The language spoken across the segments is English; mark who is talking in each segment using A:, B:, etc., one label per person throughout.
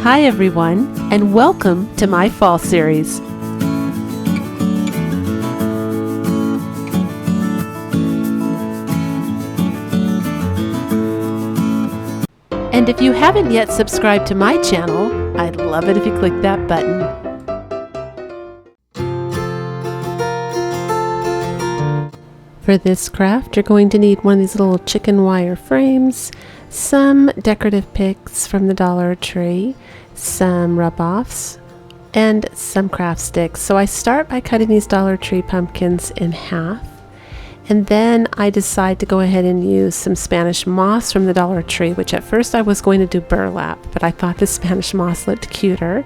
A: Hi everyone, and welcome to my fall series. And if you haven't yet subscribed to my channel, I'd love it if you click that button. For this craft, you're going to need one of these little chicken wire frames, some decorative picks from the Dollar Tree, some rub-offs, and some craft sticks. So I start by cutting these Dollar Tree pumpkins in half, and then I decide to go ahead and use some Spanish moss from the Dollar Tree, which at first I was going to do burlap, but I thought the Spanish moss looked cuter.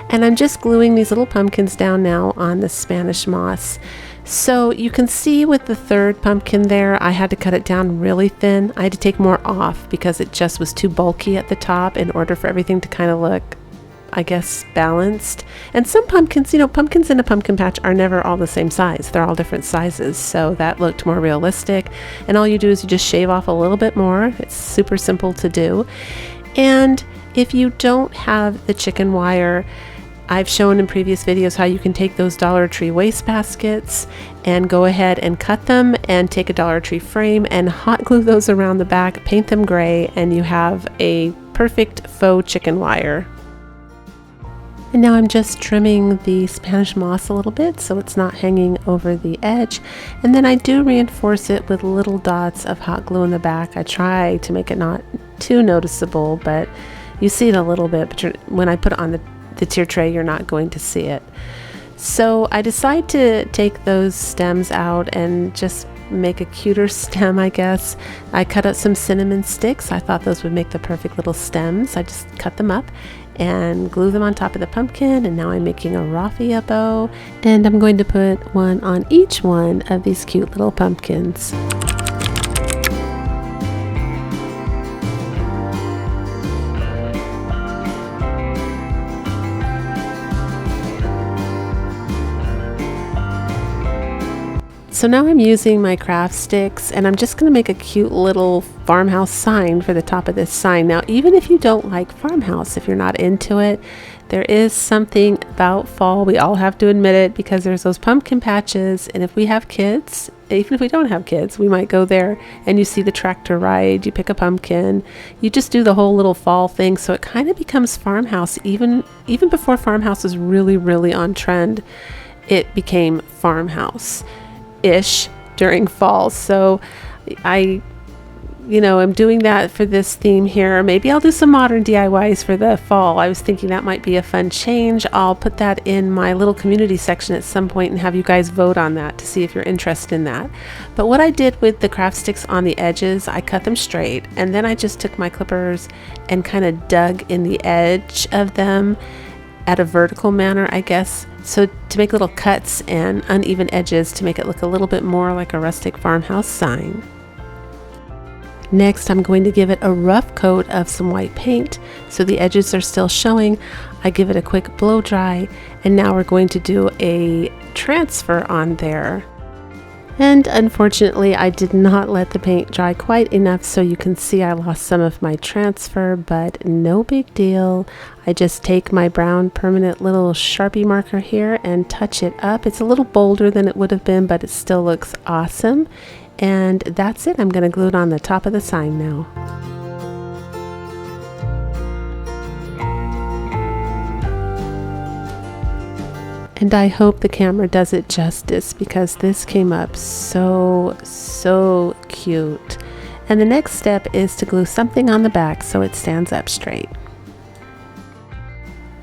A: And I'm just gluing these little pumpkins down now on the Spanish moss. So you can see with the third pumpkin there, I had to cut it down really thin. I had to take more off because it just was too bulky at the top in order for everything to kind of look, I guess, balanced. And some pumpkins, pumpkins in a pumpkin patch are never all the same size. They're all different sizes. So that looked more realistic. And all you do is you just shave off a little bit more. It's super simple to do. And if you don't have the chicken wire, I've shown in previous videos how you can take those Dollar Tree waste baskets and go ahead and cut them and take a Dollar Tree frame and hot glue those around the back, paint them gray, and you have a perfect faux chicken wire. And now I'm just trimming the Spanish moss a little bit so it's not hanging over the edge. And then I do reinforce it with little dots of hot glue in the back. I try to make it not too noticeable, but you see it a little bit, but when I put it on the tier tray, you're not going to see it. So I decide to take those stems out and just make a cuter stem, I guess. I cut out some cinnamon sticks. I thought those would make the perfect little stems. I just cut them up and glue them on top of the pumpkin, and now I'm making a raffia bow, and I'm going to put one on each one of these cute little pumpkins. So now I'm using my craft sticks, and I'm just going to make a cute little farmhouse sign for the top of this sign. Now, even if you don't like farmhouse, if you're not into it, there is something about fall. We all have to admit it, because there's those pumpkin patches, and if we have kids, even if we don't have kids, we might go there and you see the tractor ride, you pick a pumpkin, you just do the whole little fall thing. So it kind of becomes farmhouse. Even before farmhouse was really on trend, it became farmhouse ish during fall. So I'm doing that for this theme here. Maybe I'll do some modern DIYs for the fall. I was thinking that might be a fun change. I'll put that in my little community section at some point and have you guys vote on that to see if you're interested in that. But what I did with the craft sticks on the edges, I cut them straight, and then I just took my clippers and kind of dug in the edge of them at a vertical manner, I guess, so to make little cuts and uneven edges to make it look a little bit more like a rustic farmhouse sign. Next, I'm going to give it a rough coat of some white paint so the edges are still showing. I give it a quick blow dry, and now we're going to do a transfer on there. And unfortunately, I did not let the paint dry quite enough, so you can see I lost some of my transfer, but no big deal. I just take my brown permanent little Sharpie marker here and touch it up. It's a little bolder than it would have been, but it still looks awesome. And that's it. I'm going to glue it on the top of the sign now. And I hope the camera does it justice, because this came up so cute. And the next step is to glue something on the back so it stands up straight.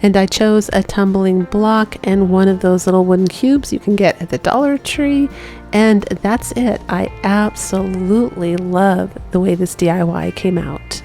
A: And I chose a tumbling block and one of those little wooden cubes you can get at the Dollar Tree. And that's it. I absolutely love the way this DIY came out.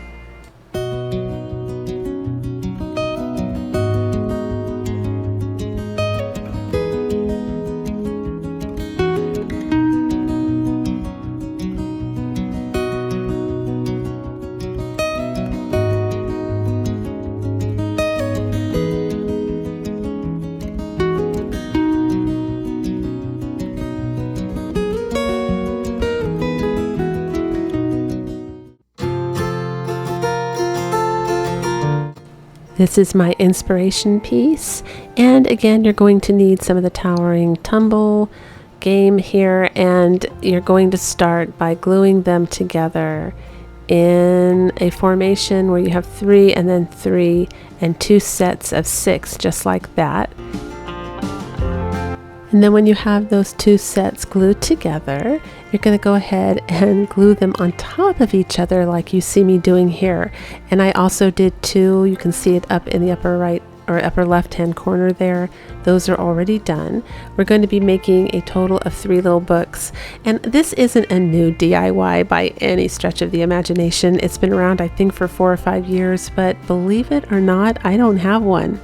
A: This is my inspiration piece, and again you're going to need some of the towering tumble game here, and you're going to start by gluing them together in a formation where you have 3 and then 3 and 2 sets of 6, just like that. And then when you have those 2 sets glued together, you're going to go ahead and glue them on top of each other like you see me doing here. And I also did 2, you can see it up in the upper right or upper left hand corner there. Those are already done. We're going to be making a total of 3 little books, and this isn't a new DIY by any stretch of the imagination. It's been around I think for 4 or 5 years, but believe it or not, I don't have one.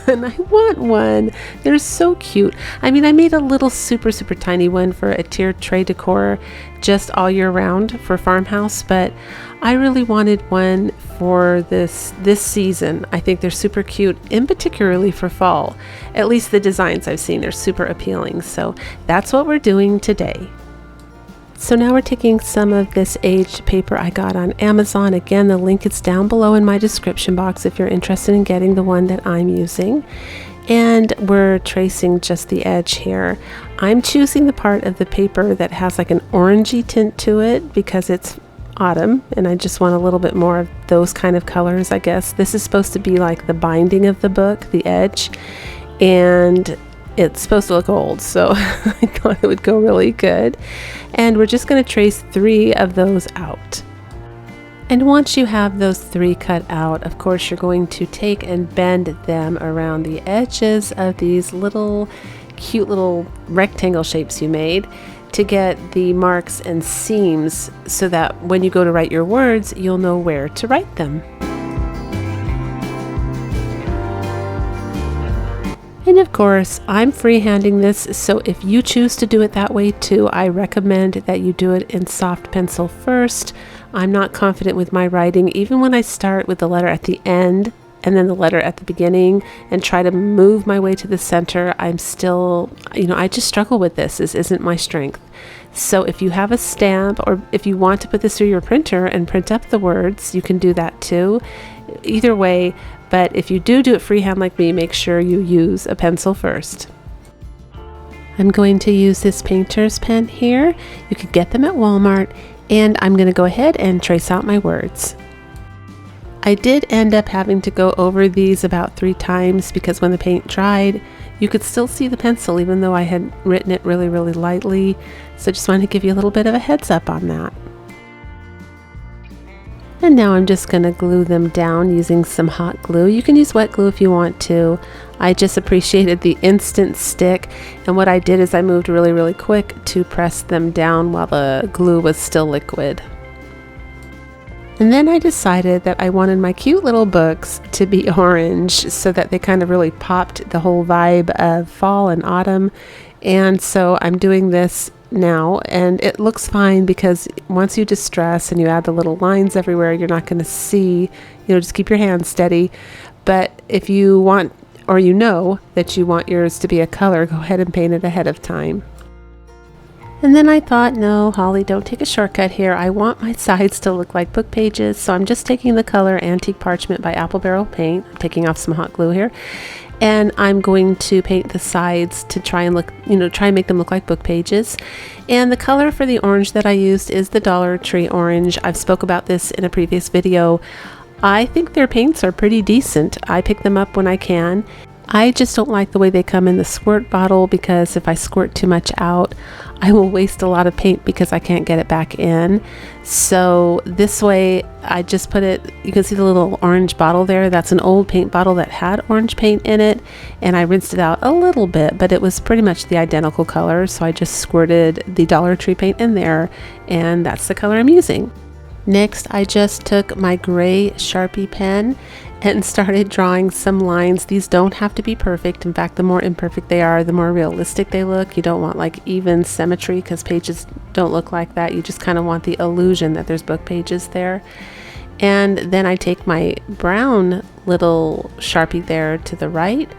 A: And I want one. They're so cute. I mean, I made a little super tiny one for a tiered tray decor just all year round for farmhouse, but I really wanted one for this season. I think they're super cute, in particularly for fall. At least the designs I've seen are super appealing. So that's what we're doing today. So now we're taking some of this aged paper I got on Amazon. Again, the link is down below in my description box if you're interested in getting the one that I'm using. And we're tracing just the edge here. I'm choosing the part of the paper that has like an orangey tint to it because it's autumn and I just want a little bit more of those kind of colors, I guess. This is supposed to be like the binding of the book, the edge, and it's supposed to look old, so I thought it would go really good. And we're just going to trace 3 of those out. And once you have those 3 cut out, of course you're going to take and bend them around the edges of these little cute little rectangle shapes you made to get the marks and seams so that when you go to write your words, you'll know where to write them. And of course, I'm freehanding this, so if you choose to do it that way too, I recommend that you do it in soft pencil first. I'm not confident with my writing, even when I start with the letter at the end and then the letter at the beginning and try to move my way to the center. I'm still, I just struggle with this. This isn't my strength. So if you have a stamp, or if you want to put this through your printer and print up the words, you can do that too. Either way, but if you do it freehand like me, make sure you use a pencil first. I'm going to use this painter's pen here. You could get them at Walmart, and I'm going to go ahead and trace out my words. I did end up having to go over these about 3 times because when the paint dried, you could still see the pencil even though I had written it really lightly. So just wanted to give you a little bit of a heads up on that. And now I'm just going to glue them down using some hot glue. You can use wet glue if you want to. I just appreciated the instant stick, and what I did is I moved really quick to press them down while the glue was still liquid. And then I decided that I wanted my cute little books to be orange so that they kind of really popped the whole vibe of fall and autumn. And so I'm doing this now, and it looks fine because once you distress and you add the little lines everywhere, you're not going to see, just keep your hands steady. But if you want, or that you want yours to be a color, go ahead and paint it ahead of time. And then I thought, no, Holly, don't take a shortcut here. I want my sides to look like book pages, so I'm just taking the color Antique Parchment by Apple Barrel Paint. I'm taking off some hot glue here. And I'm going to paint the sides to try and make them look like book pages. And the color for the orange that I used is the Dollar Tree orange. I've spoke about this in a previous video. I think their paints are pretty decent. I pick them up when I can. I just don't like the way they come in the squirt bottle because if I squirt too much out, I will waste a lot of paint because I can't get it back in. So this way I just put it, you can see the little orange bottle there. That's an old paint bottle that had orange paint in it, and I rinsed it out a little bit, but it was pretty much the identical color. So I just squirted the Dollar Tree paint in there, and that's the color I'm using. Next, I just took my gray Sharpie pen and started drawing some lines. These don't have to be perfect. In fact, the more imperfect they are, the more realistic they look. You don't want like even symmetry because pages don't look like that. You just kind of want the illusion that there's book pages there. And then I take my brown little Sharpie there to the right,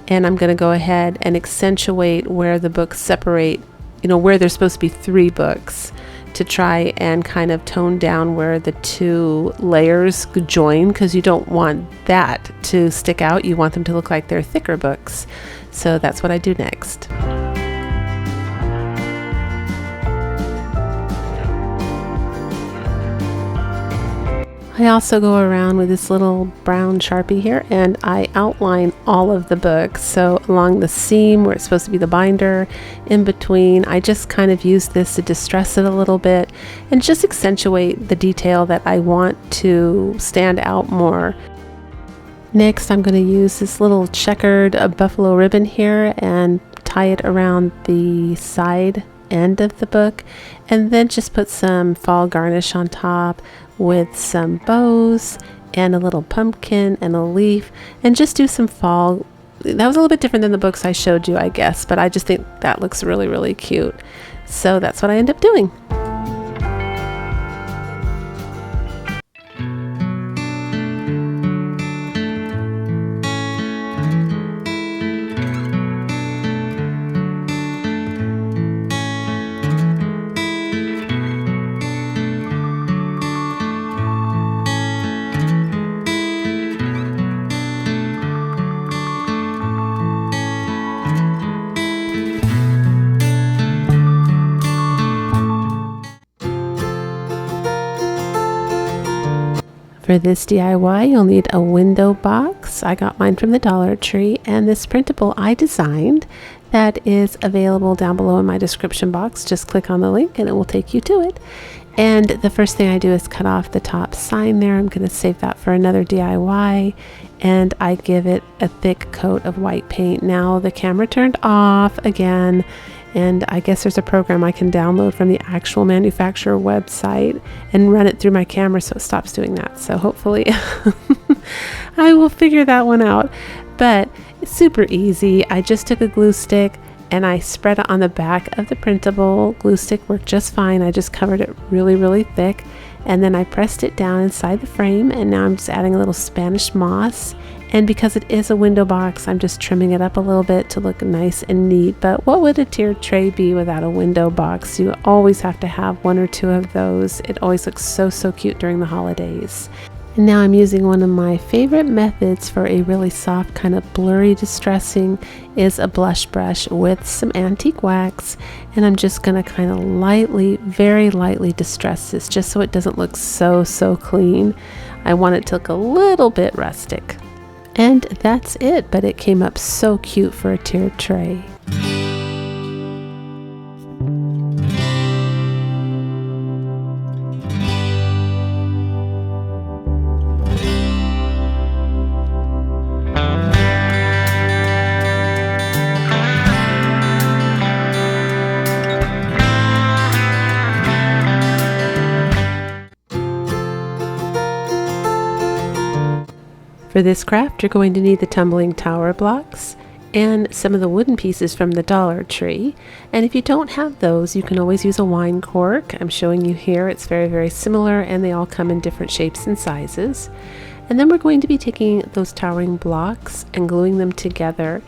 A: and I'm going to go ahead and accentuate where the books separate, where there's supposed to be 3 books. to try and kind of tone down where the two layers join, because you don't want that to stick out. You want them to look like they're thicker books. So that's what I do next. I also go around with this little brown Sharpie here and I outline all of the books. So along the seam where it's supposed to be the binder, in between, I just kind of use this to distress it a little bit and just accentuate the detail that I want to stand out more. Next, I'm going to use this little checkered buffalo ribbon here and tie it around the side end of the book, and then just put some fall garnish on top with some bows and a little pumpkin and a leaf, and just do some fall. That was a little bit different than the books I showed you, I guess, but I just think that looks really, really cute. So that's what I end up doing. For this DIY, you'll need a window box. I got mine from the Dollar Tree, and this printable I designed that is available down below in my description box. Just click on the link and it will take you to it. And the first thing I do is cut off the top sign there. I'm going to save that for another DIY, and I give it a thick coat of white paint. Now the camera turned off again, and I guess there's a program I can download from the actual manufacturer website and run it through my camera so it stops doing that. So hopefully I will figure that one out. But it's super easy. I just took a glue stick and I spread it on the back of the printable. Glue stick worked just fine. I just covered it really, really thick, and then I pressed it down inside the frame, and now I'm just adding a little Spanish moss. And because it is a window box, I'm just trimming it up a little bit to look nice and neat. But what would a tiered tray be without a window box? You always have to have one or two of those. It always looks so, so cute during the holidays. And now I'm using one of my favorite methods for a really soft, kind of blurry distressing is a blush brush with some antique wax. And I'm just going to kind of lightly, very lightly distress this just so it doesn't look so, so clean. I want it to look a little bit rustic. And that's it, but it came up so cute for a tiered tray. For this craft, you're going to need the tumbling tower blocks and some of the wooden pieces from the Dollar Tree. And if you don't have those, you can always use a wine cork. I'm showing you here. It's very, very similar, and they all come in different shapes and sizes. And then we're going to be taking those towering blocks and gluing them together.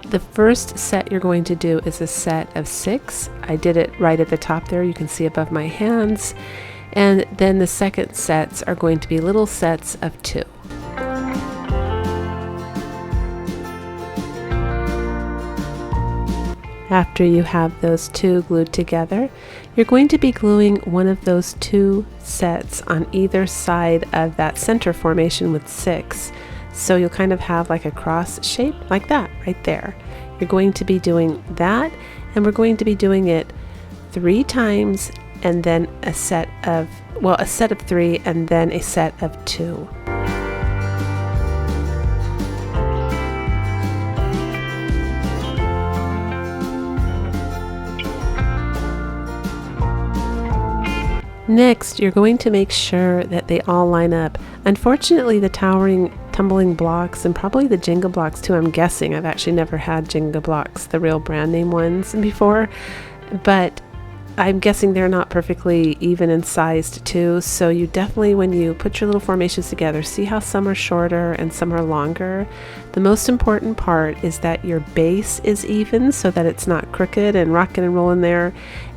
A: The first set you're going to do is a set of 6. I did it right at the top there. You can see above my hands. And then the second sets are going to be little sets of 2. After you have those 2 glued together, you're going to be gluing one of those 2 sets on either side of that center formation with 6. So you'll kind of have like a cross shape like that right there. You're going to be doing that, and we're going to be doing it 3 times, and then a set of 3 and then a set of 2. Next, you're going to make sure that they all line up. Unfortunately, the tumbling blocks, and probably the Jenga blocks too, I'm guessing. I've actually never had Jenga blocks, the real brand name ones, before, but I'm guessing they're not perfectly even in sized too. So you definitely, when you put your little formations together, see how some are shorter and some are longer. The most important part is that your base is even so that it's not crooked and rocking and rolling there.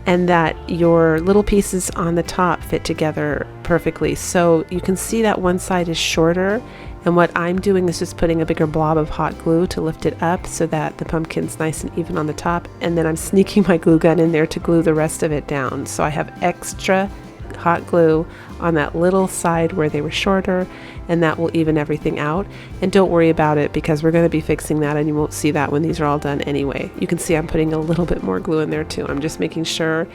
A: and that your little pieces on the top fit together perfectly. So you can see that one side is shorter, and what I'm doing is just putting a bigger blob of hot glue to lift it up so that the pumpkin's nice and even on the top, and then I'm sneaking my glue gun in there to glue the rest of it down. So I have extra hot glue on that little side where they were shorter, and that will even everything out. And don't worry about it, because we're going to be fixing that and you won't see that when these are all done anyway. You can see I'm putting a little bit more glue in there too. I'm just making sure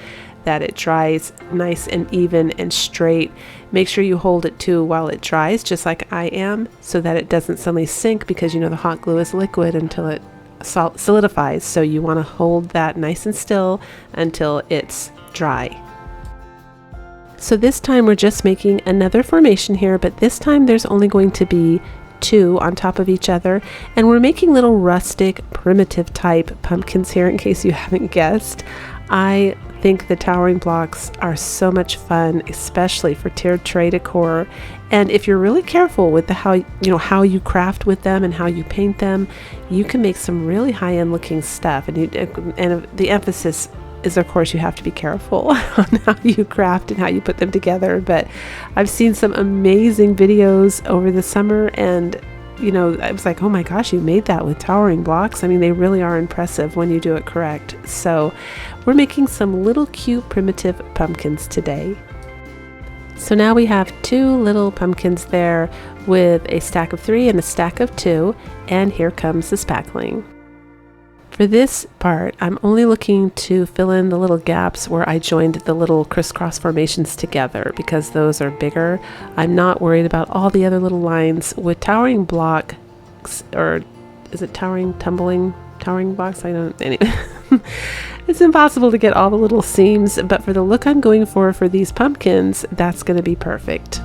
A: that it dries nice and even and straight. Make sure you hold it too while it dries, just like I am, so that it doesn't suddenly sink, because you know the hot glue is liquid until it solidifies. So you want to hold that nice and still until it's dry. So this time we're just making another formation here, but this time there's only going to be 2 on top of each other, and we're making little rustic primitive type pumpkins here, in case you haven't guessed. I think the towering blocks are so much fun, especially for tiered tray decor. And if you're really careful with how you craft with them and how you paint them, you can make some really high-end looking stuff. And the emphasis is, of course, you have to be careful on how you craft and how you put them together. But I've seen some amazing videos over the summer, and I was like, oh my gosh, you made that with towering blocks. I mean, they really are impressive when you do it correct. So we're making some little cute primitive pumpkins today. So now we have 2 little pumpkins there with a stack of 3 and a stack of 2, and here comes the spackling. For this part, I'm only looking to fill in the little gaps where I joined the little crisscross formations together, because those are bigger. I'm not worried about all the other little lines. With towering blocks, or is it towering blocks? I don't, anyway. It's impossible to get all the little seams, but for the look I'm going for these pumpkins, that's going to be perfect.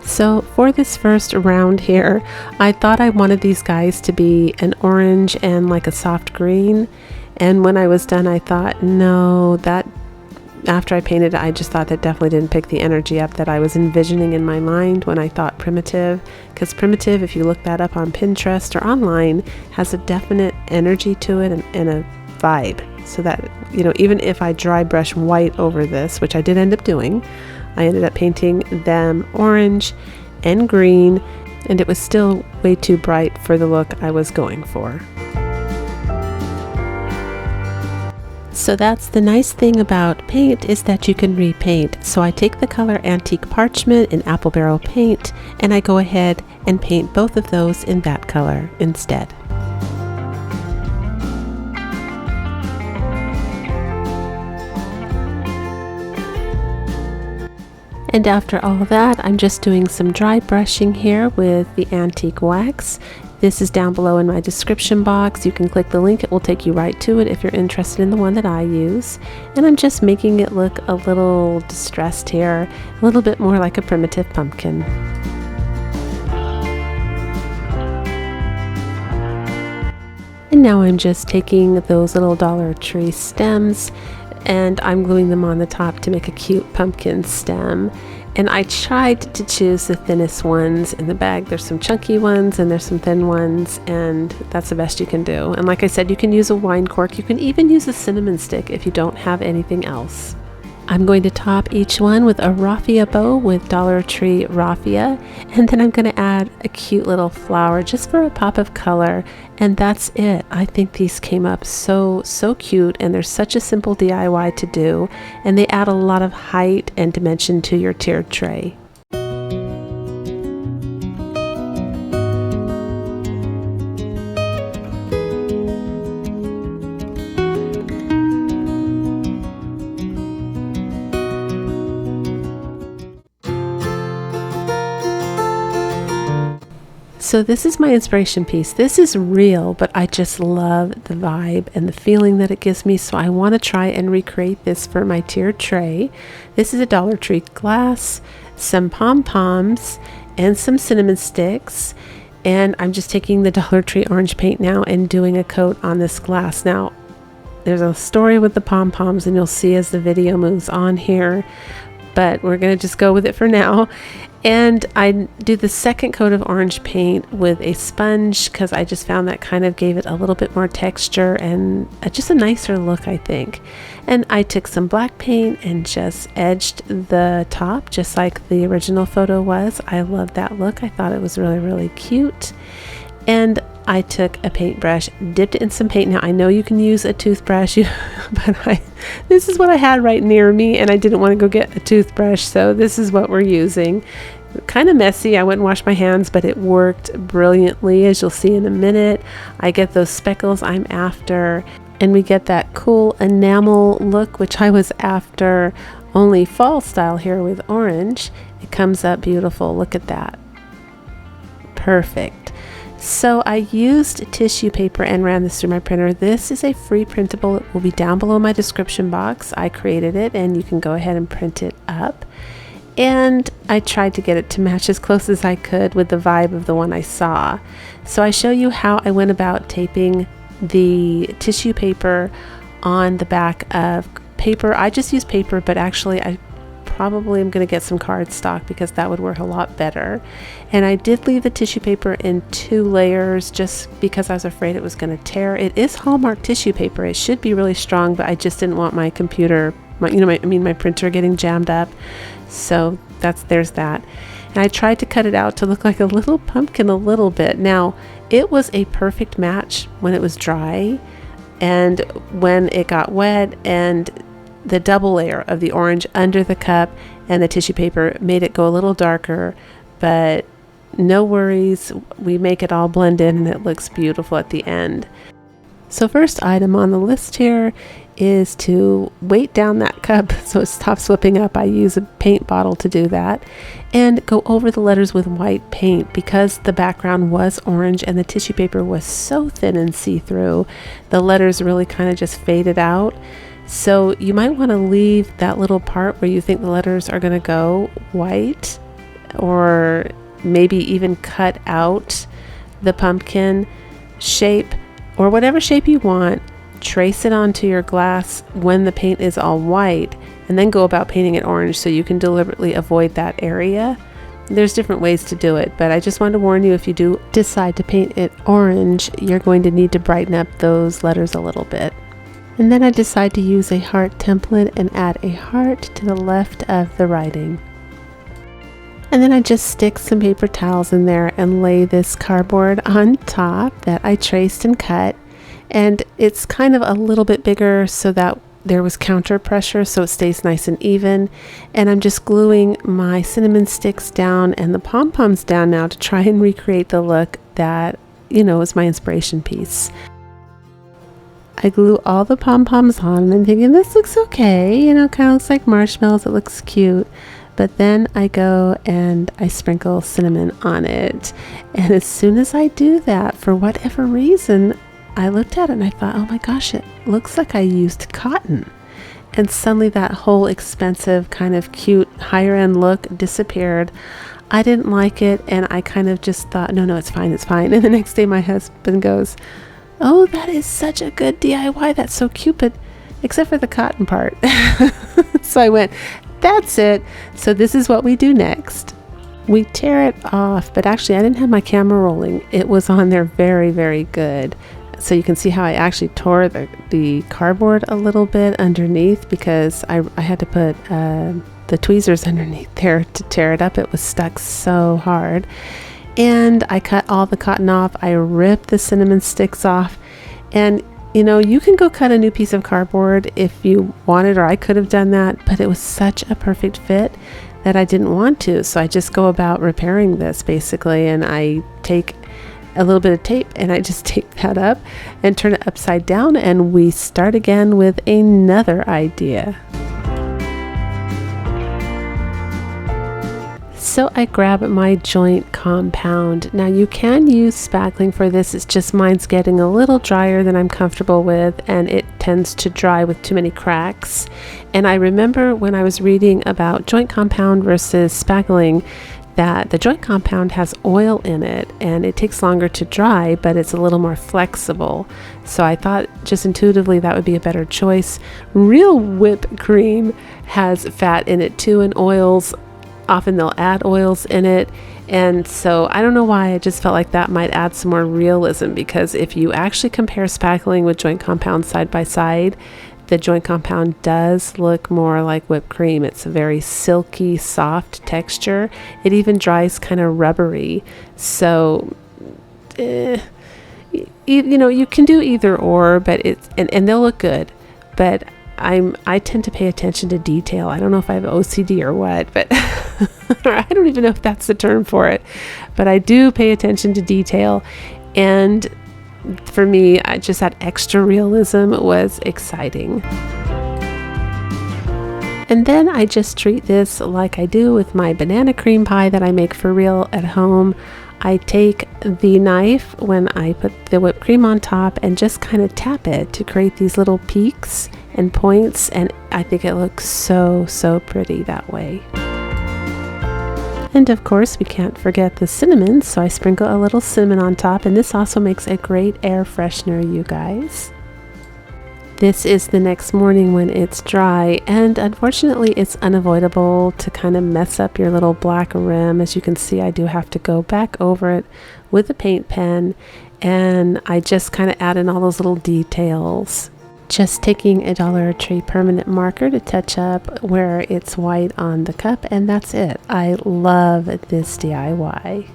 A: So for this first round here, I thought I wanted these guys to be an orange and like a soft green. And when I was done, I thought, no, that after I painted it, I just thought that definitely didn't pick the energy up that I was envisioning in my mind when I thought primitive. Because primitive, if you look that up on Pinterest or online, has a definite energy to it and a vibe. So that, even if I dry brush white over this, which I did end up doing, I ended up painting them orange and green, and it was still way too bright for the look I was going for. So that's the nice thing about paint, is that you can repaint. So I take the color Antique Parchment in Apple Barrel paint, and I go ahead and paint both of those in that color instead. And after all that, I'm just doing some dry brushing here with the antique wax. This is down below in my description box. You can click the link, it will take you right to it if you're interested in the one that I use. And I'm just making it look a little distressed here, a little bit more like a primitive pumpkin. And now I'm just taking those little Dollar Tree stems, and I'm gluing them on the top to make a cute pumpkin stem. And I tried to choose the thinnest ones in the bag. There's some chunky ones and there's some thin ones, and that's the best you can do. And like I said, you can use a wine cork. You can even use a cinnamon stick if you don't have anything else. I'm going to top each one with a raffia bow with Dollar Tree raffia, and then I'm going to add a cute little flower just for a pop of color, and that's it. I think these came up so cute, and they're such a simple DIY to do, and they add a lot of height and dimension to your tiered tray. So this is my inspiration piece. This is real, but I just love the vibe and the feeling that it gives me. So I want to try and recreate this for my tiered tray. This is a Dollar Tree glass, some pom-poms, and some cinnamon sticks. And I'm just taking the Dollar Tree orange paint now and doing a coat on this glass. Now, there's a story with the pom-poms, and you'll see as the video moves on here, but we're going to just go with it for now. And I do the second coat of orange paint with a sponge because I just found that kind of gave it a little bit more texture and just a nicer look, I think. And I took some black paint and just edged the top just like the original photo was. I loved that look. I thought it was really, really cute. And I took a paintbrush, dipped it in some paint. Now I know you can use a toothbrush, but this is what I had right near me and I didn't want to go get a toothbrush, so this is what we're using. Kind of messy. I went and washed my hands, but it worked brilliantly, as you'll see in a minute. I get those speckles I'm after, and we get that cool enamel look, which I was after, only fall style here with orange. It comes up beautiful. Look at that. Perfect. So I used tissue paper and ran this through my printer. This is a free printable. It will be down below my description box. I created it and you can go ahead and print it up. And I tried to get it to match as close as I could with the vibe of the one I saw. So I show you how I went about taping the tissue paper on the back of paper. I just use paper, but actually I probably am going to get some cardstock because that would work a lot better. And I did leave the tissue paper in 2 layers just because I was afraid it was going to tear. It is Hallmark tissue paper. It should be really strong, but I just didn't want my computer, my printer getting jammed up. So there's that. And I tried to cut it out to look like a little pumpkin a little bit. Now, it was a perfect match when it was dry, and when it got wet, and the double layer of the orange under the cup and the tissue paper made it go a little darker, but no worries, we make it all blend in and it looks beautiful at the end. So first item on the list here is to weight down that cup so it stops slipping up. I use a paint bottle to do that, and go over the letters with white paint because the background was orange and the tissue paper was so thin and see-through. The letters really kind of just faded out. So you might want to leave that little part where you think the letters are going to go white, or maybe even cut out the pumpkin shape or whatever shape you want. Trace it onto your glass when the paint is all white, and then go about painting it orange so you can deliberately avoid that area. There's different ways to do it, but I just wanted to warn you, if you do decide to paint it orange, you're going to need to brighten up those letters a little bit. And then I decide to use a heart template and add a heart to the left of the writing. And then I just stick some paper towels in there and lay this cardboard on top that I traced and cut. And it's kind of a little bit bigger so that there was counter pressure so it stays nice and even. And I'm just gluing my cinnamon sticks down and the pom-poms down now to try and recreate the look that, is my inspiration piece. I glue all the pom-poms on and I'm thinking this looks okay, kind of looks like marshmallows, it looks cute. But then I go and I sprinkle cinnamon on it. And as soon as I do that, for whatever reason, I looked at it and I thought, oh my gosh, it looks like I used cotton. And suddenly that whole expensive kind of cute higher end look disappeared. I didn't like it, and I kind of just thought, no, it's fine. And the next day my husband goes, oh, that is such a good DIY. That's so cute, but except for the cotton part. So I went, that's it. So this is what we do next. We tear it off, but actually I didn't have my camera rolling. It was on there very, very good. So you can see how I actually tore the cardboard a little bit underneath because I had to put the tweezers underneath there to tear it up. It was stuck so hard. And I cut all the cotton off. I ripped the cinnamon sticks off. And you can go cut a new piece of cardboard if you wanted, or I could have done that, but it was such a perfect fit that I didn't want to. So I just go about repairing this basically, and I take a little bit of tape and I just tape that up and turn it upside down, and we start again with another idea. So I grab my joint compound. Now you can use spackling for this, it's just mine's getting a little drier than I'm comfortable with, and it tends to dry with too many cracks. And I remember when I was reading about joint compound versus spackling that the joint compound has oil in it and it takes longer to dry, but it's a little more flexible. So I thought just intuitively that would be a better choice. Real whipped cream has fat in it too, and oils Often they'll add oils in it. And so I don't know why, I just felt like that might add some more realism, because if you actually compare spackling with joint compound side by side, the joint compound does look more like whipped cream. It's a very silky, soft texture. It even dries kind of rubbery. So, you know, you can do either or, but it's, and they'll look good. But I tend to pay attention to detail. I don't know if I have OCD or what, but I don't even know if that's the term for it. But I do pay attention to detail, and for me, just that extra realism was exciting. And then I just treat this like I do with my banana cream pie that I make for real at home. I take the knife when I put the whipped cream on top and just kind of tap it to create these little peaks and points, and I think it looks so pretty that way. And of course, we can't forget the cinnamon, so I sprinkle a little cinnamon on top, and this also makes a great air freshener, you guys. This is the next morning when it's dry, and unfortunately it's unavoidable to kind of mess up your little black rim. As you can see, I do have to go back over it with a paint pen, and I just kind of add in all those little details. Just taking a Dollar Tree permanent marker to touch up where it's white on the cup, and that's it. I love this DIY.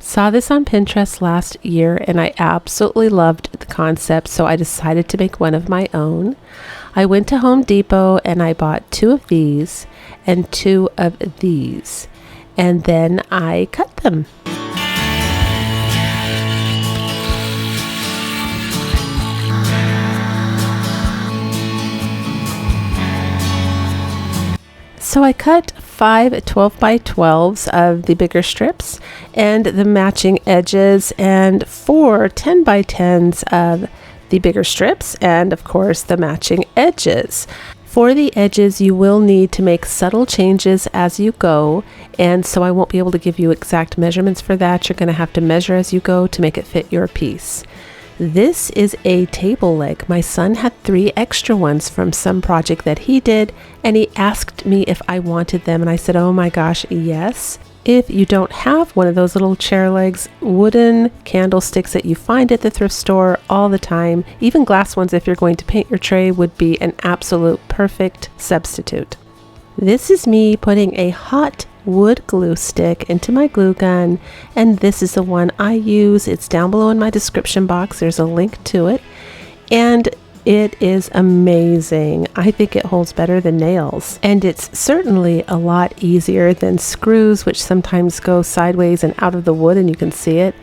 A: Saw this on Pinterest last year and I absolutely loved the concept, so I decided to make one of my own. I went to Home Depot and I bought 2 of these and 2 of these, and then I cut them. So I cut 5 12 by 12s of the bigger strips and the matching edges, and 4 10 by 10s of the bigger strips, and of course the matching edges. For the edges, you will need to make subtle changes as you go, and so I won't be able to give you exact measurements for that. You're going to have to measure as you go to make it fit your piece. This is a table leg. My son had 3 extra ones from some project that he did, and he asked me if I wanted them, and I said, oh my gosh, yes. If you don't have one of those little chair legs, wooden candlesticks that you find at the thrift store all the time, even glass ones if you're going to paint your tray, would be an absolute perfect substitute. This is me putting a hot wood glue stick into my glue gun, and this is the one I use. It's down below in my description box. There's a link to it, and it is amazing. I think it holds better than nails, and it's certainly a lot easier than screws, which sometimes go sideways and out of the wood and you can see it.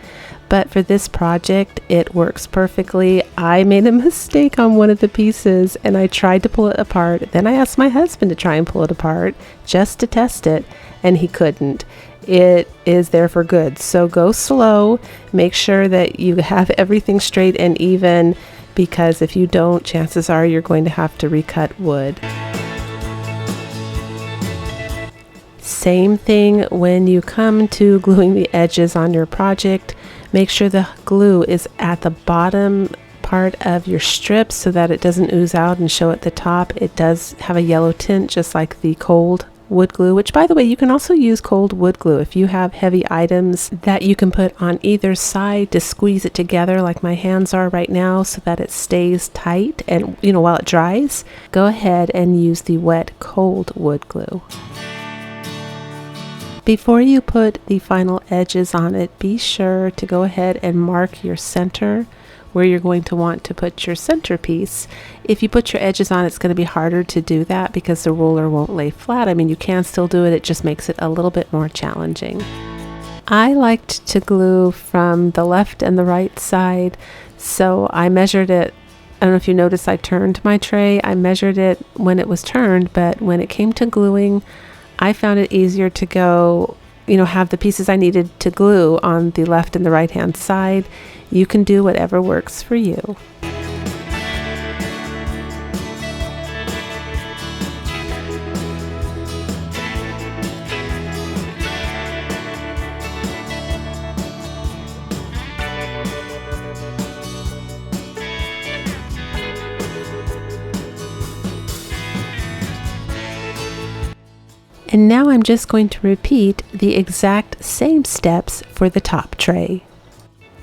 A: But for this project, it works perfectly. I made a mistake on one of the pieces and I tried to pull it apart. Then I asked my husband to try and pull it apart just to test it, and he couldn't. It is there for good. So go slow. Make sure that you have everything straight and even, because if you don't, chances are you're going to have to recut wood. Same thing when you come to gluing the edges on your project. Make sure the glue is at the bottom part of your strip so that it doesn't ooze out and show at the top. It does have a yellow tint, just like the cold wood glue, which, by the way, you can also use cold wood glue if you have heavy items that you can put on either side to squeeze it together like my hands are right now so that it stays tight, and while it dries, go ahead and use the wet cold wood glue. Before you put the final edges on it, be sure to go ahead and mark your center where you're going to want to put your centerpiece. If you put your edges on, it's going to be harder to do that because the ruler won't lay flat. I mean, you can still do it, it just makes it a little bit more challenging. I liked to glue from the left and the right side, so I measured it I don't know if you noticed I turned my tray. I measured it when it was turned, but when it came to gluing, I found it easier to go, have the pieces I needed to glue on the left and the right hand side. You can do whatever works for you. And now I'm just going to repeat the exact same steps for the top tray.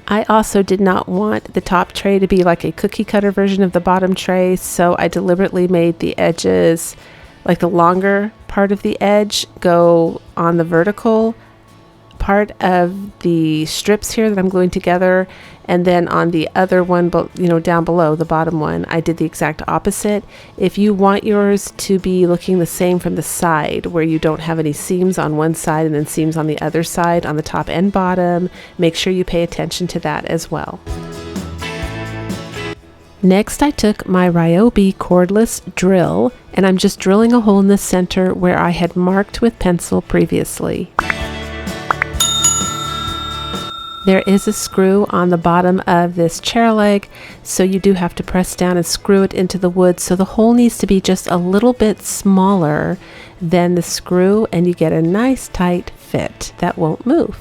A: I also did not want the top tray to be like a cookie cutter version of the bottom tray, so I deliberately made the edges, like the longer part of the edge, go on the vertical part of the strips here that I'm gluing together, and then on the other one, down below, the bottom one, I did the exact opposite. If you want yours to be looking the same from the side, where you don't have any seams on one side and then seams on the other side, on the top and bottom, make sure you pay attention to that as well. Next, I took my Ryobi cordless drill, and I'm just drilling a hole in the center where I had marked with pencil previously. There is a screw on the bottom of this chair leg, so you do have to press down and screw it into the wood, so the hole needs to be just a little bit smaller than the screw, and you get a nice tight fit that won't move.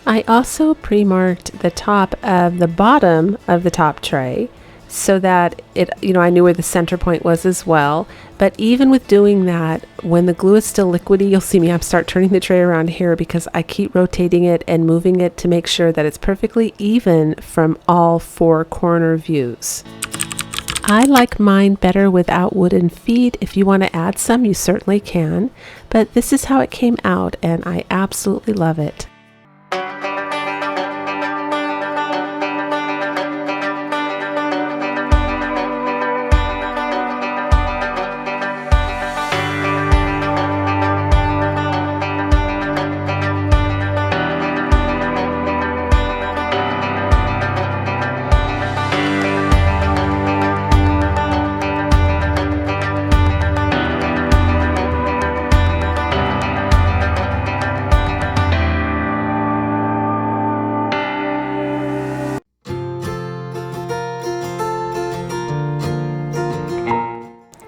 A: I also pre-marked the top of the bottom of the top tray so that I knew where the center point was as well. But even with doing that, when the glue is still liquidy, you'll see me start turning the tray around here because I keep rotating it and moving it to make sure that it's perfectly even from all four corner views. I like mine better without wooden feet. If you want to add some, you certainly can, but this is how it came out, and I absolutely love it.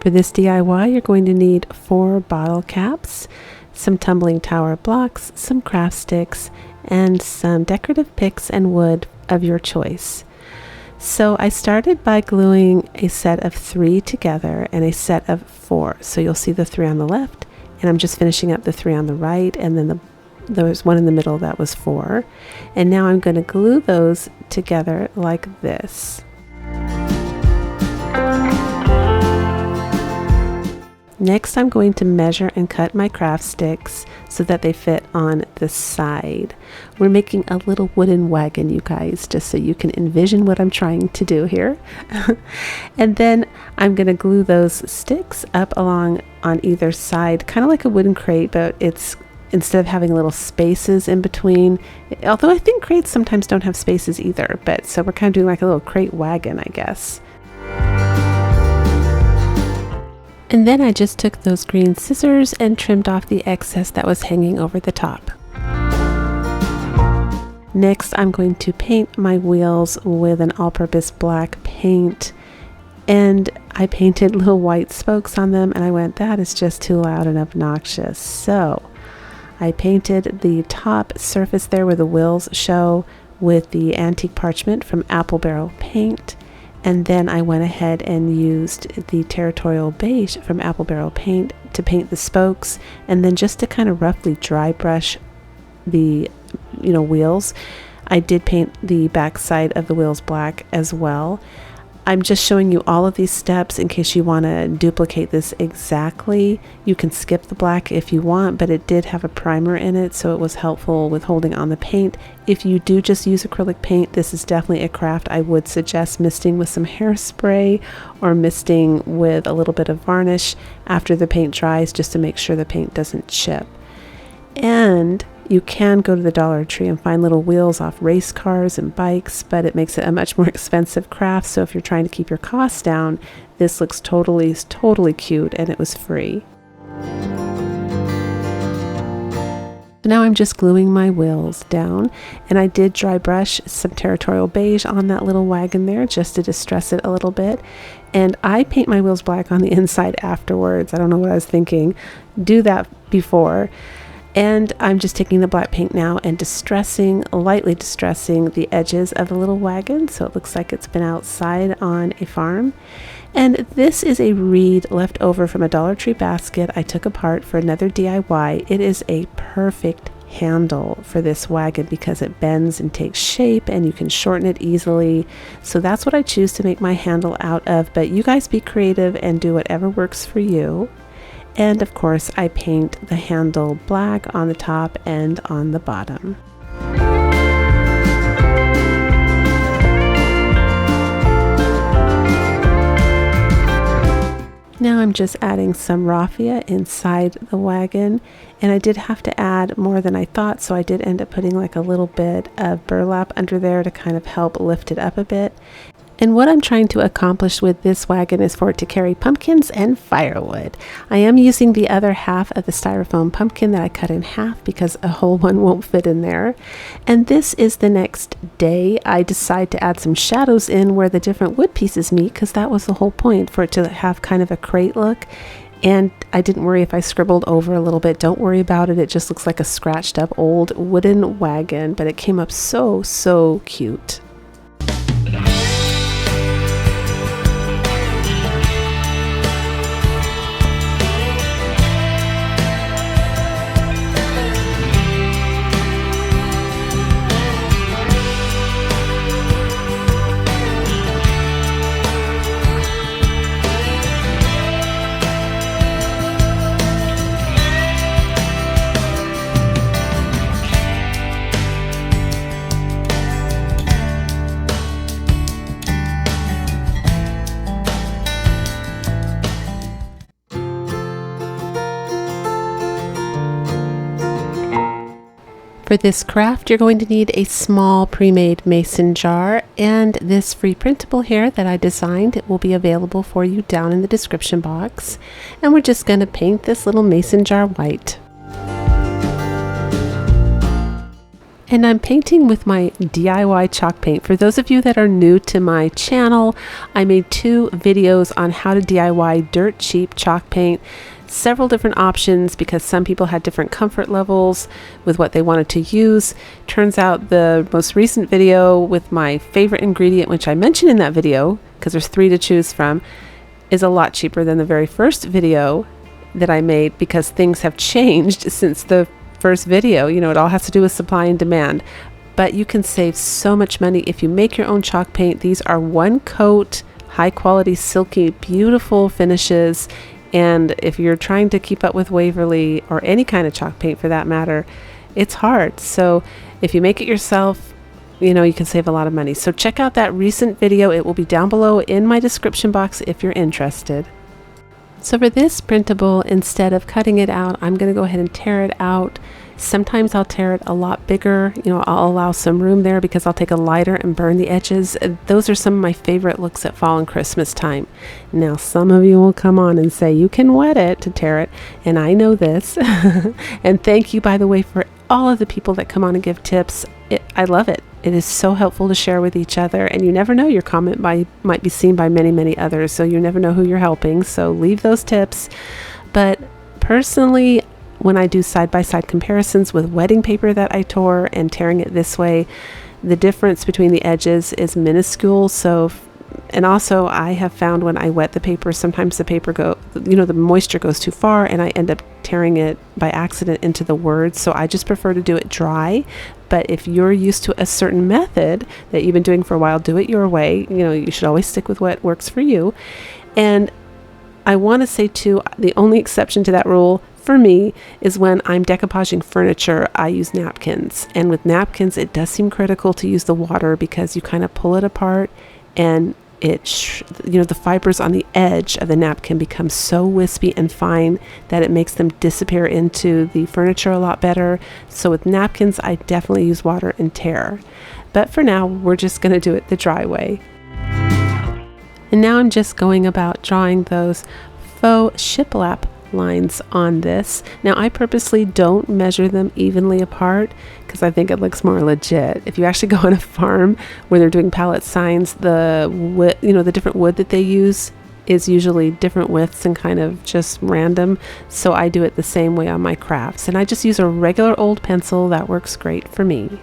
A: For this DIY, you're going to need 4 bottle caps, some tumbling tower blocks, some craft sticks, and some decorative picks and wood of your choice. So I started by gluing a set of 3 together and a set of 4. So you'll see the 3 on the left, and I'm just finishing up the 3 on the right, and then there was one in the middle that was 4. And now I'm going to glue those together like this. Next, I'm going to measure and cut my craft sticks so that they fit on the side. We're making a little wooden wagon, you guys, just so you can envision what I'm trying to do here. And then I'm going to glue those sticks up along on either side, kind of like a wooden crate, but it's instead of having little spaces in between, although I think crates sometimes don't have spaces either, but so we're kind of doing like a little crate wagon, I guess. And then I just took those green scissors and trimmed off the excess that was hanging over the top. Next, I'm going to paint my wheels with an all-purpose black paint. And I painted little white spokes on them, and I went, that is just too loud and obnoxious. So I painted the top surface there where the wheels show with the antique parchment from Apple Barrel Paint. And then I went ahead and used the Territorial Beige from Apple Barrel Paint to paint the spokes, and then just to kind of roughly dry brush the wheels. I did paint the back side of the wheels black as well. I'm just showing you all of these steps in case you want to duplicate this exactly. You can skip the black if you want, but it did have a primer in it, so it was helpful with holding on the paint. If you do just use acrylic paint, this is definitely a craft I would suggest misting with some hairspray or misting with a little bit of varnish after the paint dries, just to make sure the paint doesn't chip. And You can go to the Dollar Tree and find little wheels off race cars and bikes, but it makes it a much more expensive craft. So if you're trying to keep your costs down, this looks totally cute, and it was free. So now I'm just gluing my wheels down, and I did dry brush some Territorial Beige on that little wagon there just to distress it a little bit. And I paint my wheels black on the inside afterwards. I don't know what I was thinking. Do that before. And I'm just taking the black paint now and lightly distressing the edges of the little wagon so it looks like it's been outside on a farm. And this is a reed left over from a Dollar Tree basket I took apart for another DIY. It is a perfect handle for this wagon because it bends and takes shape and you can shorten it easily. So that's what I choose to make my handle out of, but you guys be creative and do whatever works for you. And of course, I paint the handle black on the top and on the bottom. Now I'm just adding some raffia inside the wagon, and I did have to add more than I thought, so I did end up putting like a little bit of burlap under there to kind of help lift it up a bit. And what I'm trying to accomplish with this wagon is for it to carry pumpkins and firewood. I am using the other half of the styrofoam pumpkin that I cut in half because a whole one won't fit in there. And this is the next day. I decide to add some shadows in where the different wood pieces meet because that was the whole point, for it to have kind of a crate look. And I didn't worry if I scribbled over a little bit. Don't worry about it. It just looks like a scratched up old wooden wagon, but it came up so cute. For this craft, you're going to need a small pre-made mason jar and this free printable here that I designed. It will be available for you down in the description box. And we're just going to paint this little mason jar white. And I'm painting with my DIY chalk paint. For those of you that are new to my channel, I made 2 videos on how to DIY dirt cheap chalk paint. Several different options because some people had different comfort levels with what they wanted to use. Turns out the most recent video with my favorite ingredient, which I mentioned in that video because there's 3 to choose from, is a lot cheaper than the very first video that I made because things have changed since the first video. You know, it all has to do with supply and demand. But you can save so much money if you make your own chalk paint. These are 1 coat, high quality, silky, beautiful finishes. And if you're trying to keep up with Waverly or any kind of chalk paint for that matter, it's hard. So if you make it yourself, you know, you can save a lot of money. So check out that recent video. It will be down below in my description box if you're interested. So for this printable, instead of cutting it out, I'm going to go ahead and tear it out. Sometimes I'll tear it a lot bigger. You know, I'll allow some room there because I'll take a lighter and burn the edges. Those are some of my favorite looks at fall and Christmas time. Now, some of you will come on and say you can wet it to tear it, and I know this. And thank you, by the way, for all of the people that come on and give tips. I love it. It is so helpful to share with each other, and you never know, your comment might be seen by many others, so you never know who you're helping. So leave those tips. But personally, when I do side-by-side comparisons with wedding paper that I tore and tearing it this way, the difference between the edges is minuscule. So, and also I have found when I wet the paper, sometimes the paper the moisture goes too far and I end up tearing it by accident into the words. So I just prefer to do it dry. But if you're used to a certain method that you've been doing for a while, do it your way. You know, you should always stick with what works for you. And I want to say too, the only exception to that rule for me is when I'm decoupaging furniture, I use napkins. And with napkins, it does seem critical to use the water because you kind of pull it apart and the fibers on the edge of the napkin become so wispy and fine that it makes them disappear into the furniture a lot better. So with napkins, I definitely use water and tear. But for now, we're just going to do it the dry way. And now I'm just going about drawing those faux shiplap lines on this. Now I purposely don't measure them evenly apart because I think it looks more legit. If you actually go on a farm where they're doing pallet signs, the different wood that they use is usually different widths and kind of just random. So I do it the same way on my crafts, and I just use a regular old pencil. That works great for me.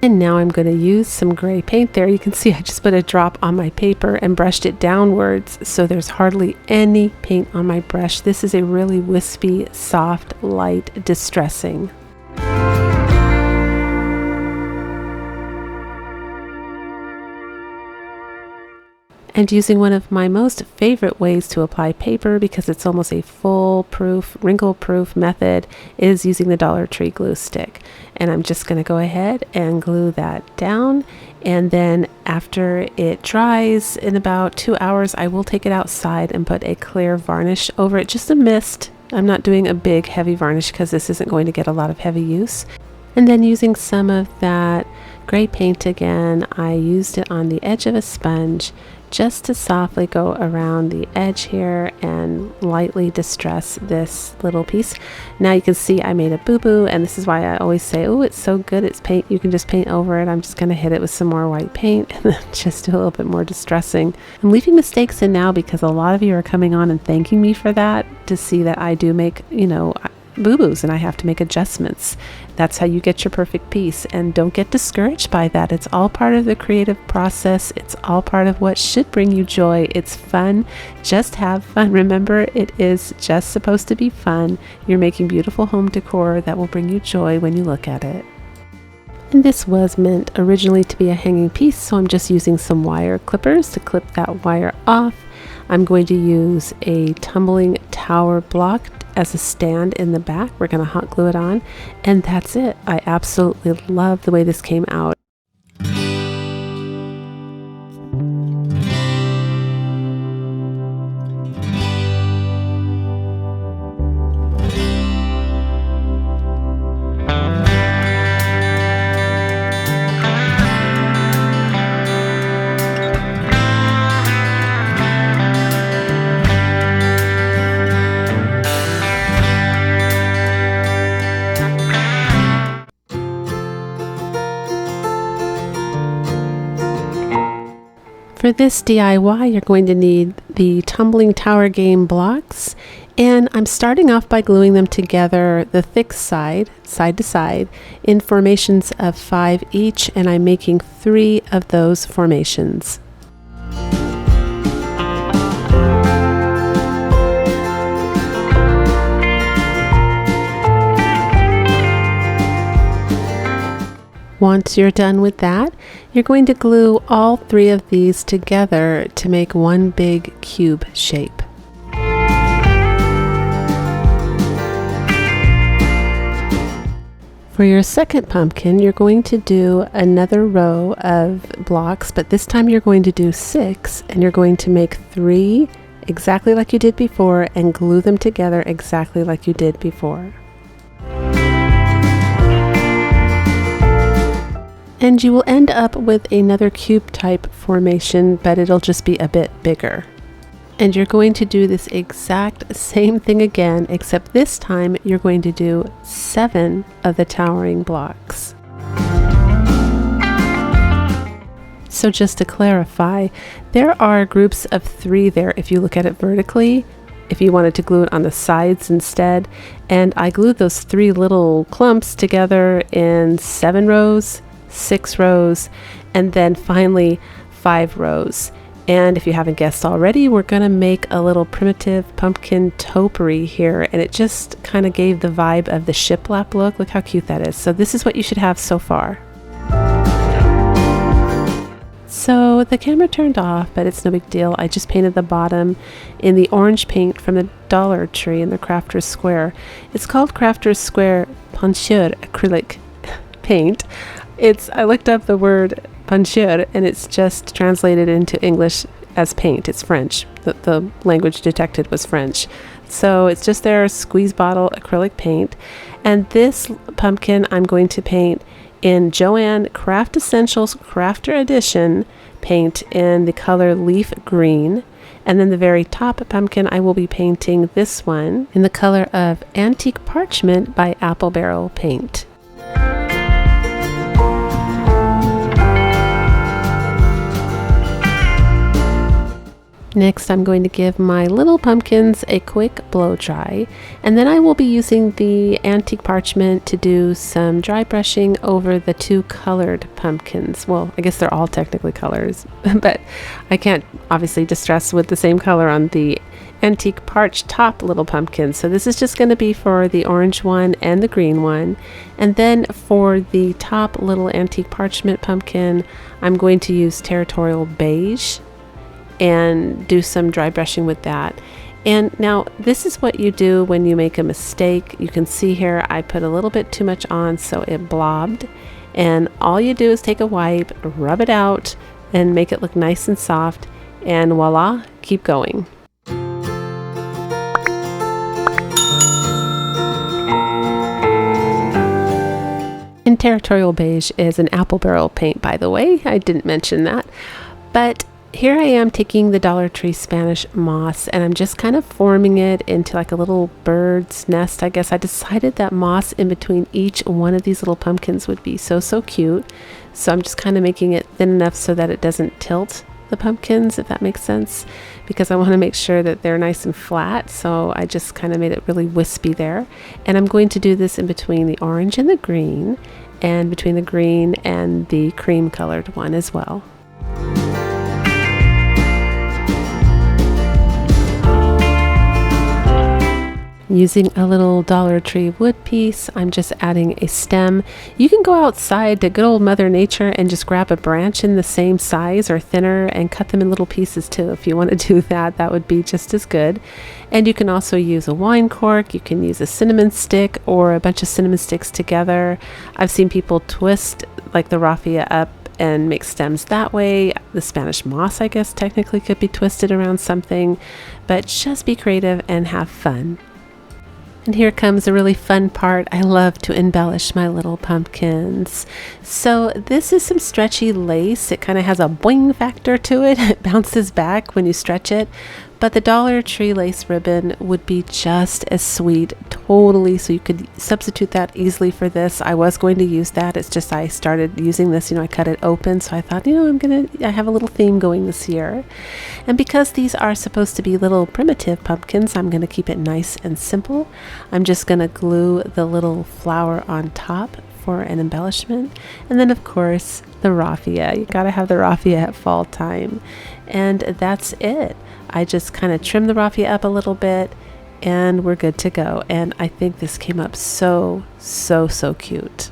A: And now I'm going to use some gray paint there. You can see I just put a drop on my paper and brushed it downwards, so there's hardly any paint on my brush. This is a really wispy, soft, light distressing. And using one of my most favorite ways to apply paper, because it's almost a foolproof, wrinkle-proof method, is using the Dollar Tree glue stick. And I'm just going to go ahead and glue that down. And then after it dries in about 2 hours, I will take it outside and put a clear varnish over it, just a mist. I'm not doing a big heavy varnish because this isn't going to get a lot of heavy use. And then using some of that gray paint again, I used it on the edge of a sponge just to softly go around the edge here and lightly distress this little piece. Now you can see I made a boo-boo, and this is why I always say, oh, it's so good, it's paint, you can just paint over it. I'm just going to hit it with some more white paint and then just do a little bit more distressing. I'm leaving mistakes in now because a lot of you are coming on and thanking me for that, to see that I do make, boo-boos and I have to make adjustments. That's how you get your perfect piece, and don't get discouraged by that. It's all part of the creative process. It's all part of what should bring you joy. It's fun. Just have fun. Remember, it is just supposed to be fun. You're making beautiful home decor that will bring you joy when you look at it. And this was meant originally to be a hanging piece, so I'm just using some wire clippers to clip that wire off. I'm going to use a tumbling tower block as a stand in the back. We're going to hot glue it on, and that's it. I absolutely love the way this came out. For this DIY, you're going to need the tumbling tower game blocks, and I'm starting off by gluing them together, the thick side to side, in formations of 5 each, and I'm making 3 of those formations. Once you're done with that, you're going to glue all 3 of these together to make one big cube shape. For your second pumpkin, you're going to do another row of blocks, but this time you're going to do 6, and you're going to make 3 exactly like you did before and glue them together exactly like you did before. And you will end up with another cube type formation, but it'll just be a bit bigger. And you're going to do this exact same thing again, except this time you're going to do 7 of the towering blocks. So just to clarify, there are groups of 3 there if you look at it vertically, if you wanted to glue it on the sides instead. And I glued those 3 little clumps together in 7 rows, 6 rows, and then finally 5 rows. And if you haven't guessed already, we're going to make a little primitive pumpkin topiary here, and it just kind of gave the vibe of the shiplap look. Look how cute that is. So this is what you should have so far. So the camera turned off, but it's no big deal. I just painted the bottom in the orange paint from the Dollar Tree in the Crafter's Square. It's called Crafter's Square Peinture acrylic paint. I looked up the word peinture, and it's just translated into English as paint. It's French. The language detected was French. So it's just their squeeze bottle acrylic paint. And this pumpkin I'm going to paint in Joanne Craft Essentials Crafter Edition paint in the color Leaf Green. And then the very top pumpkin, I will be painting this one in the color of Antique Parchment by Apple Barrel Paint. Next, I'm going to give my little pumpkins a quick blow dry, and then I will be using the antique parchment to do some dry brushing over the two colored pumpkins. Well, I guess they're all technically colors, but I can't obviously distress with the same color on the antique parch top little pumpkin. So this is just going to be for the orange one and the green one. And then for the top little antique parchment pumpkin, I'm going to use territorial beige and do some dry brushing with that. And now this is what you do when you make a mistake. You can see here I put a little bit too much on, so it blobbed, and all you do is take a wipe, rub it out, and make it look nice and soft, and voila, keep going. And territorial beige is an Apple Barrel paint, by the way. I didn't mention that. But here I am taking the Dollar Tree Spanish moss, and I'm just kind of forming it into like a little bird's nest, I guess. I decided that moss in between each one of these little pumpkins would be so cute. So I'm just kind of making it thin enough so that it doesn't tilt the pumpkins, if that makes sense, because I want to make sure that they're nice and flat. So I just kind of made it really wispy there. And I'm going to do this in between the orange and the green, and between the green and the cream colored one as well. Using a little Dollar Tree wood piece, I'm just adding a stem. You can go outside to good old Mother Nature and just grab a branch in the same size or thinner and cut them in little pieces too. If you want to do that, that would be just as good. And you can also use a wine cork. You can use a cinnamon stick or a bunch of cinnamon sticks together. I've seen people twist like the raffia up and make stems that way. The Spanish moss, I guess, technically could be twisted around something, but just be creative and have fun. And here comes a really fun part. I love to embellish my little pumpkins. So this is some stretchy lace. It kind of has a boing factor to it. It bounces back when you stretch it. But the Dollar Tree lace ribbon would be just as sweet, totally. So you could substitute that easily for this. I was going to use that. It's just I started using this, I cut it open. So I thought, I have a little theme going this year. And because these are supposed to be little primitive pumpkins, I'm going to keep it nice and simple. I'm just going to glue the little flower on top for an embellishment. And then of course the raffia. You got to have the raffia at fall time. And that's it. I just kind of trim the raffia up a little bit and we're good to go. And I think this came up so cute.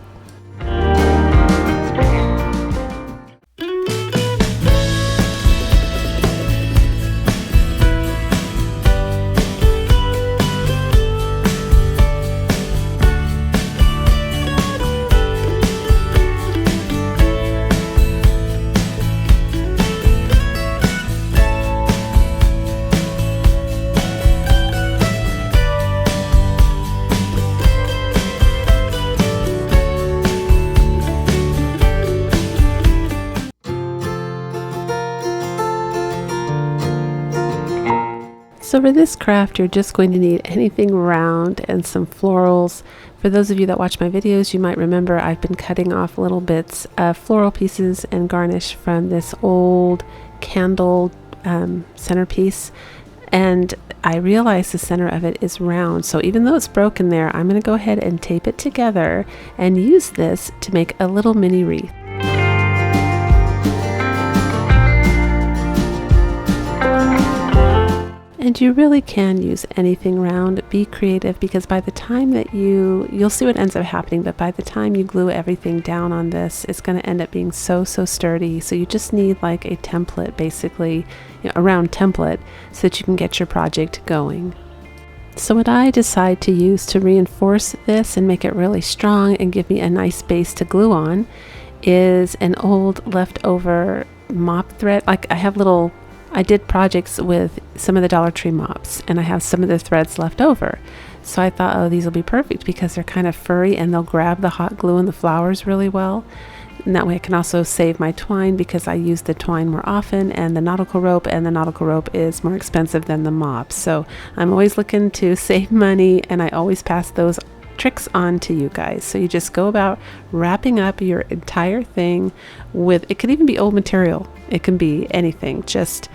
A: So for this craft, you're just going to need anything round and some florals. For those of you that watch my videos, you might remember I've been cutting off little bits of floral pieces and garnish from this old candle centerpiece. And I realize the center of it is round. So even though it's broken there, I'm going to go ahead and tape it together and use this to make a little mini wreath. And you really can use anything round. Be creative, because by the time that you'll see what ends up happening, but by the time you glue everything down on this, it's going to end up being so sturdy. So you just need like a template, basically, a round template, so that you can get your project going. So what I decide to use to reinforce this and make it really strong and give me a nice base to glue on is an old leftover mop thread. Like I did projects with some of the Dollar Tree mops, and I have some of the threads left over. So I thought, oh, these will be perfect because they're kind of furry and they'll grab the hot glue and the flowers really well. And that way I can also save my twine because I use the twine more often and the nautical rope is more expensive than the mop. So I'm always looking to save money, and I always pass those tricks on to you guys. So you just go about wrapping up your entire thing with, it could even be old material. It can be anything. Just,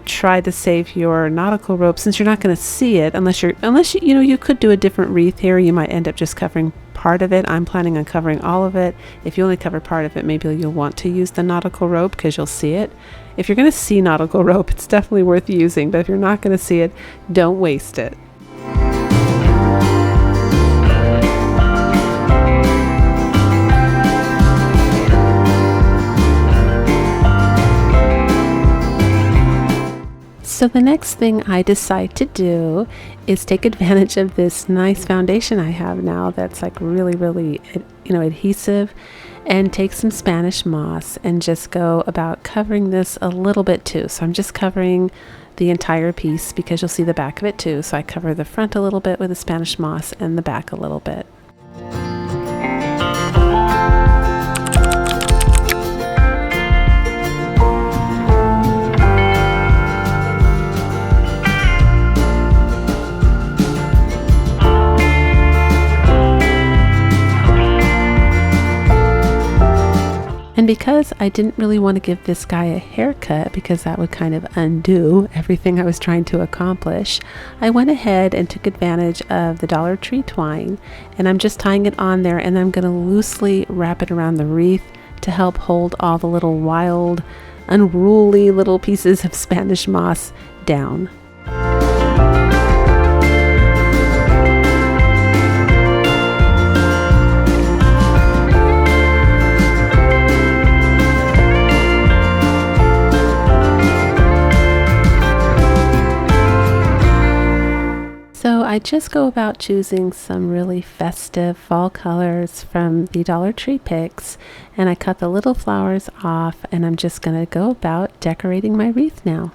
A: try to save your nautical rope, since you're not going to see it unless you could do a different wreath here. You might end up just covering part of it. I'm planning on covering all of it. If you only cover part of it, maybe you'll want to use the nautical rope because you'll see it. If you're going to see nautical rope, it's definitely worth using, but if you're not going to see it, don't waste it. So the next thing I decide to do is take advantage of this nice foundation I have now that's like really, really, adhesive, and take some Spanish moss and just go about covering this a little bit too. So I'm just covering the entire piece because you'll see the back of it too. So I cover the front a little bit with the Spanish moss and the back a little bit. And because I didn't really want to give this guy a haircut because that would kind of undo everything I was trying to accomplish, I went ahead and took advantage of the Dollar Tree twine, and I'm just tying it on there, and I'm going to loosely wrap it around the wreath to help hold all the little wild, unruly little pieces of Spanish moss down. So I just go about choosing some really festive fall colors from the Dollar Tree picks, and I cut the little flowers off, and I'm just going to go about decorating my wreath now.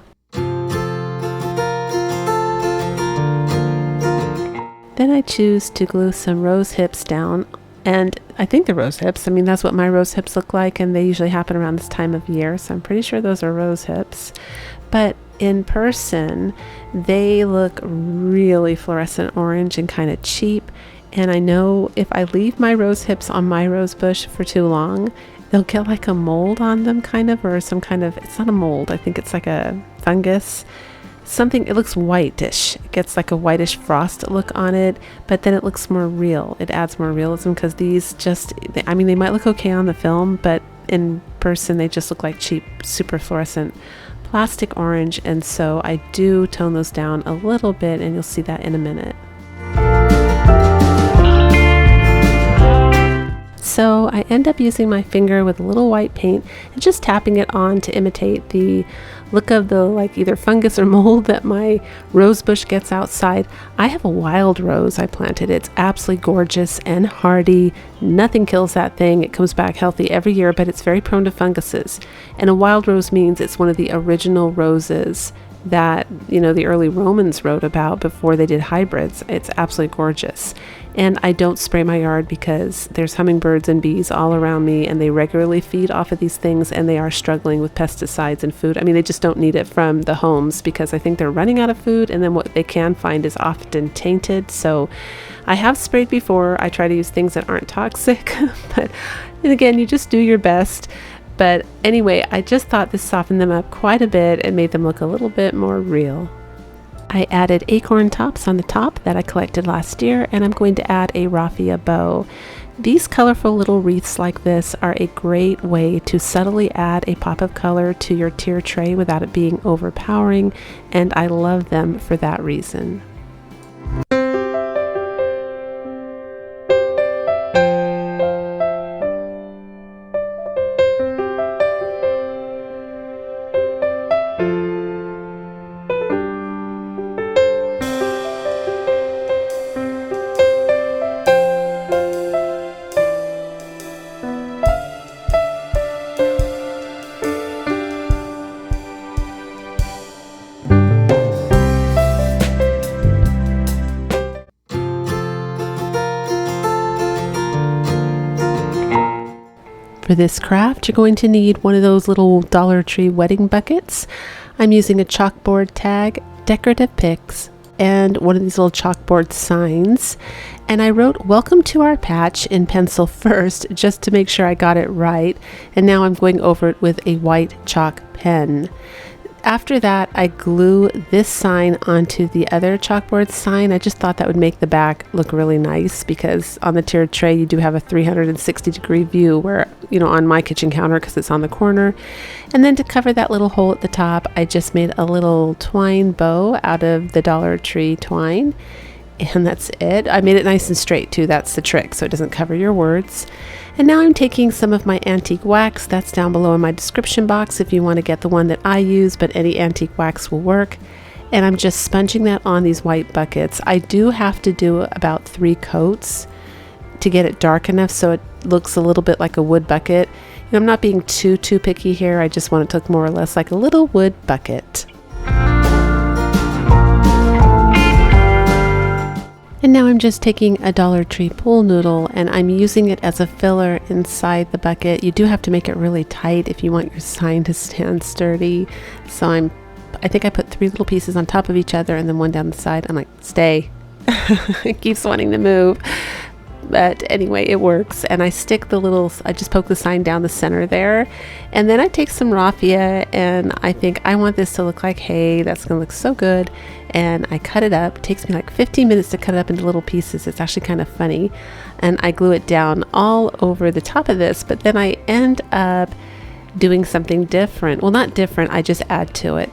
A: Then I choose to glue some rose hips down, and I think they're rose hips. That's what my rose hips look like, and they usually happen around this time of year, so I'm pretty sure those are rose hips. But in person, they look really fluorescent orange and kind of cheap. And I know if I leave my rose hips on my rose bush for too long, they'll get like a mold on them or some kind of, it's not a mold, I think it's like a fungus. It looks whitish. It gets like a whitish frost look on it, but then it looks more real. It adds more realism because these they might look okay on the film, but in person they just look like cheap, super fluorescent plastic orange, and so I do tone those down a little bit, and you'll see that in a minute. So I end up using my finger with a little white paint and just tapping it on to imitate the look of the either fungus or mold that my rose bush gets outside. I have a wild rose I planted. It's absolutely gorgeous and hardy. Nothing kills that thing. It comes back healthy every year, but it's very prone to funguses. And a wild rose means it's one of the original roses that the early Romans wrote about before they did hybrids. It's absolutely gorgeous. And I don't spray my yard because there's hummingbirds and bees all around me, and they regularly feed off of these things, and they are struggling with pesticides and food. They just don't need it from the homes because I think they're running out of food, and then what they can find is often tainted. So I have sprayed before. I try to use things that aren't toxic, but again, you just do your best. But anyway, I just thought this softened them up quite a bit and made them look a little bit more real. I added acorn tops on the top that I collected last year, and I'm going to add a raffia bow. These colorful little wreaths like this are a great way to subtly add a pop of color to your tier tray without it being overpowering, and I love them for that reason. For this craft, you're going to need one of those little Dollar Tree wedding buckets. I'm using a chalkboard tag, decorative picks, and one of these little chalkboard signs. And I wrote "Welcome to our patch" in pencil first, just to make sure I got it right. And now I'm going over it with a white chalk pen. After that, I glue this sign onto the other chalkboard sign. I just thought that would make the back look really nice, because on the tiered tray you do have a 360-degree view where, on my kitchen counter, because it's on the corner. And then to cover that little hole at the top, I just made a little twine bow out of the Dollar Tree twine. And that's it. I made it nice and straight too. That's the trick, so it doesn't cover your words. And now I'm taking some of my antique wax. That's down below in my description box if you want to get the one that I use, but any antique wax will work. And I'm just sponging that on these white buckets. I do have to do about 3 coats to get it dark enough so it looks a little bit like a wood bucket. I'm not being too picky here. I just want it to look more or less like a little wood bucket. And now I'm just taking a Dollar Tree pool noodle and I'm using it as a filler inside the bucket. You do have to make it really tight if you want your sign to stand sturdy. So I think I put 3 little pieces on top of each other and then one down the side. I'm like, stay. It keeps wanting to move. But anyway, it works. And I just poke the sign down the center there. And then I take some raffia and I think I want this to look like hay. That's going to look so good. And I cut it up. It takes me like 15 minutes to cut it up into little pieces. It's actually kind of funny. And I glue it down all over the top of this. But then I end up doing something different. Well, not different. I just add to it.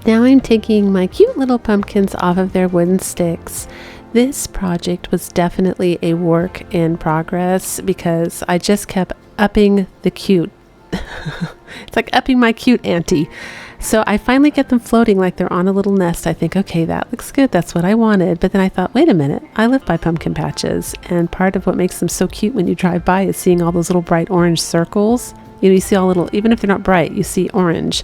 A: Now I'm taking my cute little pumpkins off of their wooden sticks. This project was definitely a work in progress because I just kept upping the cute. It's like upping my cute ante. So I finally get them floating like they're on a little nest. I think, okay, that looks good. That's what I wanted. But then I thought, wait a minute, I live by pumpkin patches. And part of what makes them so cute when you drive by is seeing all those little bright orange circles. You see all little, even if they're not bright, you see orange.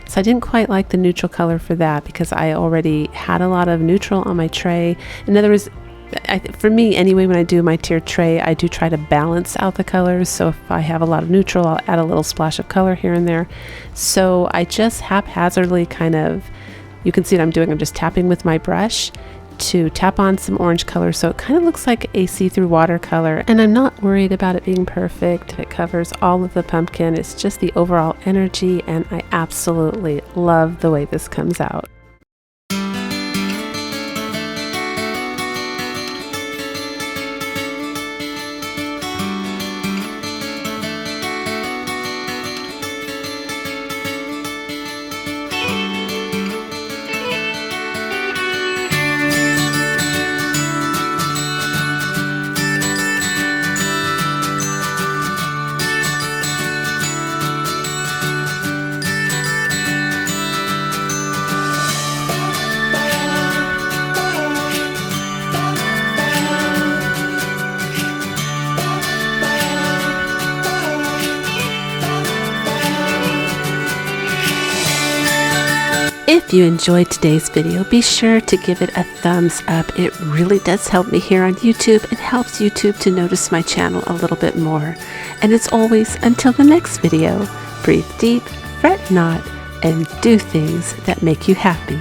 A: So I didn't quite like the neutral color for that because I already had a lot of neutral on my tray. In other words, for me anyway, when I do my tiered tray, I do try to balance out the colors. So if I have a lot of neutral, I'll add a little splash of color here and there. So I just haphazardly you can see what I'm doing. I'm just tapping with my brush to tap on some orange color so it kind of looks like a see-through watercolor. And I'm not worried about it being perfect. It covers all of the pumpkin. It's just the overall energy, and I absolutely love the way this comes out. If you enjoyed today's video, be sure to give it a thumbs up. It really does help me here on YouTube. It helps YouTube to notice my channel a little bit more. And as always, until the next video, breathe deep, fret not, and do things that make you happy.